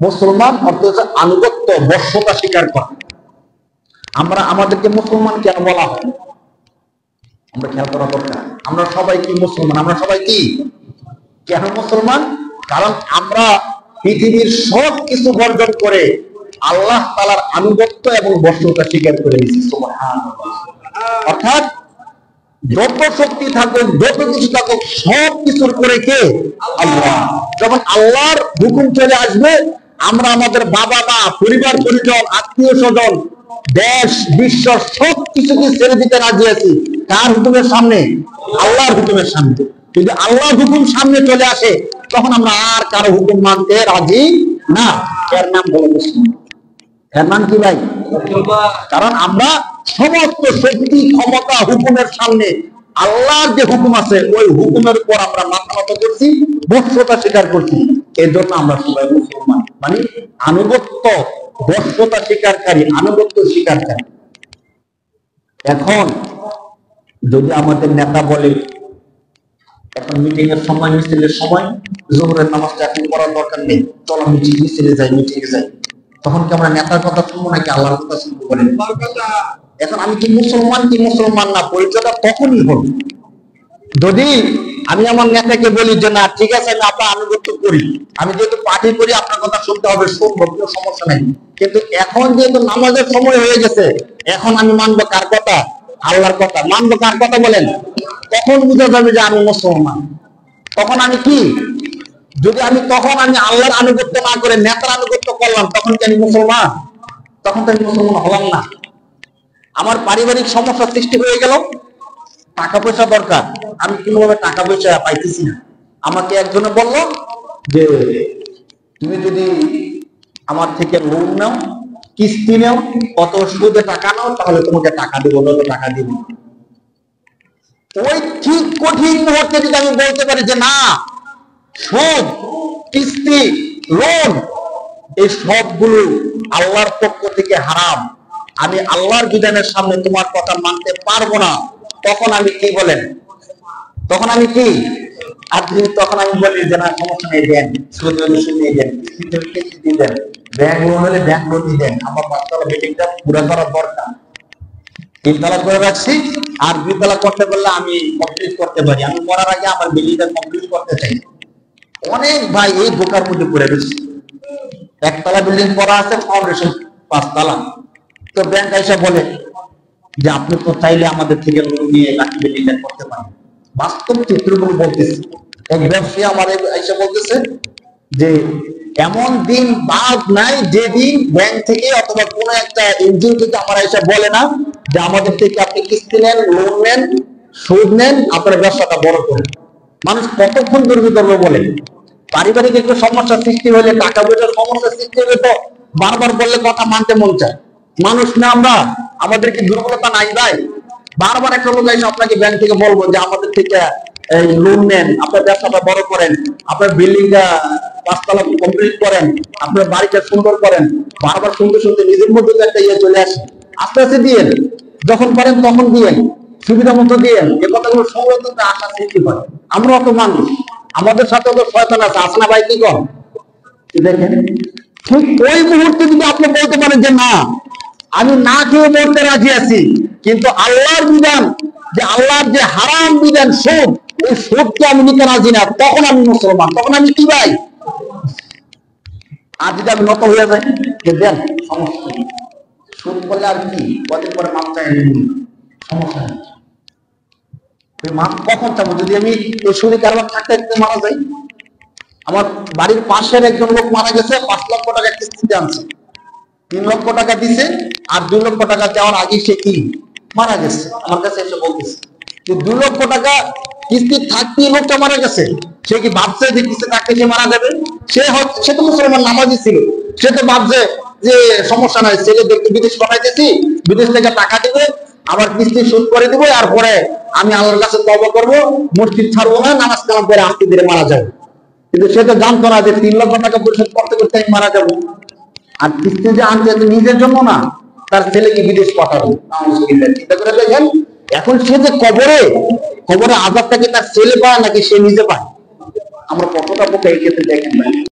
মুসলমান অর্থ হচ্ছে আনুগত্য, বশ্যতা স্বীকার করা। আমরা আমাদেরকে মুসলমান কেন বলা হয় আমরা খেয়াল করা দরকার। আমরা সবাই কি মুসলমান? আমরা সবাই কি কেন মুসলমান? কারণ আমরা পৃথিবীর সব কিছু বর্জন করে আল্লাহ তাআলার আনুগত্য এবং বশ্যতা স্বীকার করে নিয়েছি। সুবহানাল্লাহ। অর্থাৎ যত শক্তি থাকুক, যত কিছু থাকুক, সব কিছুর করে কে? আল্লাহ। যখন আল্লাহর হুকুম চলে আসবে, আমরা আমাদের বাবা মা, পরিবার পরিজন, আত্মীয় স্বজন, দেশ বিশ্ব সব কিছুকে ছেড়ে দিতে রাজি আছি। কার হুকুমের সামনে? আল্লাহর হুকুমের সামনে। যদি আল্লাহর হুকুম সামনে চলে আসে, তখন আমরা আর কারো হুকুম মানতে রাজি না। এর নাম হলো মুসলিম। এর নাম কি ভাই? কারণ আমরা সমস্ত শক্তি, ক্ষমতা, হুকুমের সামনে আল্লাহর যে হুকুম আছে ওই হুকুমের উপর আমরা মাথা নত করছি, বশ্যতা স্বীকার করছি। এর জন্য আমরা সবাই মুসলমান, মানে আনুগত্য, বশ্যতা স্বীকারকারী, আনুগত্য স্বীকারকারী। এখন যদি আমাদের নেতা বলে এখন মিটিং এর সময়, মিছিলের সময়, জোহরের নামাজটা এখন পড়ার দরকার নেই, চলো মিছিলে যাই, মিটিংয়ে যাই, তখন কি আমরা নেতার কথা শুনবো নাকি আল্লাহর কথা শুনবো বলেন? এখন আমি কি মুসলমান কি মুসলমান না, পরিচয়টা তখনই হলো যদি আমি আমার নেতাকে বলি যে না ঠিক আছে আমি আপনার আনুগত্য করি, আমি যেহেতু পার্টি করি আপনার কথা শুনতে হবে, শুনবো, কোনো সমস্যা নেই। কিন্তু এখন যেহেতু নামাজের সময় হয়ে গেছে, এখন আমি মানবো কার কথা? আল্লাহর কথা। মানবো কার কথা বলেন? তখন বুঝা যাবে যে আমি মুসলমান। তখন আমি কি? যদি আমি তখন আমি আল্লাহর আনুগত্য না করে নেতার আনুগত্য করলাম, তখন কি আমি মুসলমান? তখন তো আমি মুসলমান হলাম না। আমার পারিবারিক সমস্যা সৃষ্টি হয়ে গেল, টাকা পয়সা দরকার, আমি কোনোভাবে টাকা পয়সা পাইতেছি না। আমাকে একজনে বলল যে তুমি যদি আমার থেকে লোন নাও, কিস্তি নাও, কত সুদে টাকা নাও, তাহলে তোমাকে টাকা দেবো, নয়তো টাকা দিব। ওই ঠিক কঠিন মুহূর্তে যদি আমি বলতে পারি যে না, সুদ, কিস্তি, লোন এই সবগুলো আল্লাহর পক্ষ থেকে হারাম, আমি আল্লাহর বিধানের সামনে তোমার কথা মানতে পারবো না, তখন আমি কি বলেন? তখন আমি কি? আর তখন আমি বলি যে না সমস্যা নেই, দেন, সুদ হলে সুদ নিয়ে দেন, কিস্তি দিয়ে দেন, ব্যাংক লোন হলে ব্যাংক লোন দিয়ে দেন, আমার 5 তলা বিল্ডিংটা পুরো করার দরকার, 3 তলা করে রাখছি, আর 2 তলা করতে বললে আমি কমপ্লিট করতে পারি, আমি মরার আগে আমার বিল্ডিংটা কমপ্লিট করতে চাই। অনেক ভাই এই বোকার মধ্যে পড়ে রয়েছে, 1 তলা বিল্ডিং করা আছে, ফাউন্ডেশন 5 তলা। তো ব্যাংক এসে বলে যে আপনি তো চাইলে আমাদের থেকে লোন নিয়ে বাকি বিল্ডিংটা করতে পারেন। বাস্তব চিত্রগুলো বলতেছে, এক ব্যবসায়ী আমার এসে বলতেছে যে এমন দিন বাদ নাই যেদিন ব্যাংক থেকে অথবা কোন একটা এনজিও থেকে আমার এসে বলে না যে আমাদের থেকে আপনি কিস্তি নেন, লোন নেন, সুদ নেন, আপনার ব্যবসাটা বড় করেন। মানুষ কতক্ষণ দুর্বিধর্ম বলে? পারিবারিক একটু সমস্যা সৃষ্টি হলে, টাকা পয়সার সমস্যা সৃষ্টি হলে তো বারবার বললে কথা মানতে মন চায়। মানুষ না আমরা? আমাদের কি দুর্বলতা নাই ভাই? বারবার একটা লোক এসে আপনাকে ব্যাংক থেকে বলবো যে আমাদের থেকে এই লোন নেন, আপনার ব্যবসাটা বড় করেন, আপনার বিল্ডিংটা 5 তলা কমপ্লিট করেন, আপনার বাড়িটা সুন্দর করেন। বারবার শুনতে শুনতে নিজের মধ্যে একটা ইয়ে চলে আসে। আস্তে আস্তে দিয়েন, যখন পারেন তখন দিয়েন, সুবিধা মতো দিয়েন। এই কথাগুলো সংরক্ষণ আশা সৃষ্টি হয়। আমরা অত মানুষ, আমাদের সাথে তো শয়তান আছে, আসনা ভাই কি কর? দেখেন ঠিক ওই মুহূর্তে যদি আপনি বলতে পারেন যে না আমি না খেয়ে মরতে রাজি আছি, কিন্তু আল্লাহর বিধান, যে আল্লাহর যে হারাম বিধান সুদ, ওই সুদকে আমি নিতে রাজি না, তখন আমি মুসলমান। তখন আমি কি ভাই? আর যদি আমি নত হয়ে যাই যে দেন সমস্যা নেই, সুদ করলে আর কি কদিন পরে মাপ চাই, সমস্যা নেই, মাপ কখন চাবো? যদি আমি এই সুদে কারবার থাকতে থাকতে মারা যাই। আমার বাড়ির পাশের একজন লোক মারা গেছে, 5 লক্ষ টাকা কিস্তিতে আনছে, 3 লক্ষ টাকা দিছে, আর 2 লক্ষ টাকা দেওয়ার আগে সে কি মারা গেছে। আমার কাছে এসে বলতেছে যে 2 লক্ষ টাকা কিস্তি থাকতেই লোকটা মারা গেছে। সে কি ভাবছে যে কিস্তি থাকতে সে মারা যাবে? সে তো মুসলমান, নামাজি ছিল, সে তো ভাবছে যে সমস্যা নাই, ছেলে দেখতে বিদেশ পাঠাইতেছি, বিদেশ থেকে টাকা দিবে, আবার কিস্তি শোধ করে দিব, আর পরে আমি আল্লাহর কাছে তওবা করবো, মসজিদ ছাড়বো না, নামাজ কালাম করে আস্তে ধীরে মারা যাবে। কিন্তু সে তো জানতো না যে 3 লক্ষ টাকা পরিশোধ করতে করতে আমি মারা যাবো। আর কিস্তি যে আনতে নিজের জন্য না, তার ছেলেকে বিদেশ পাঠাবো। চিন্তা করে দেখেন, এখন সে যে কবরে আযাবটা কি তার ছেলে পায় নাকি সে নিজে পায়? আমরা কতটা বোকা এই ক্ষেত্রে দেখেন ভাই।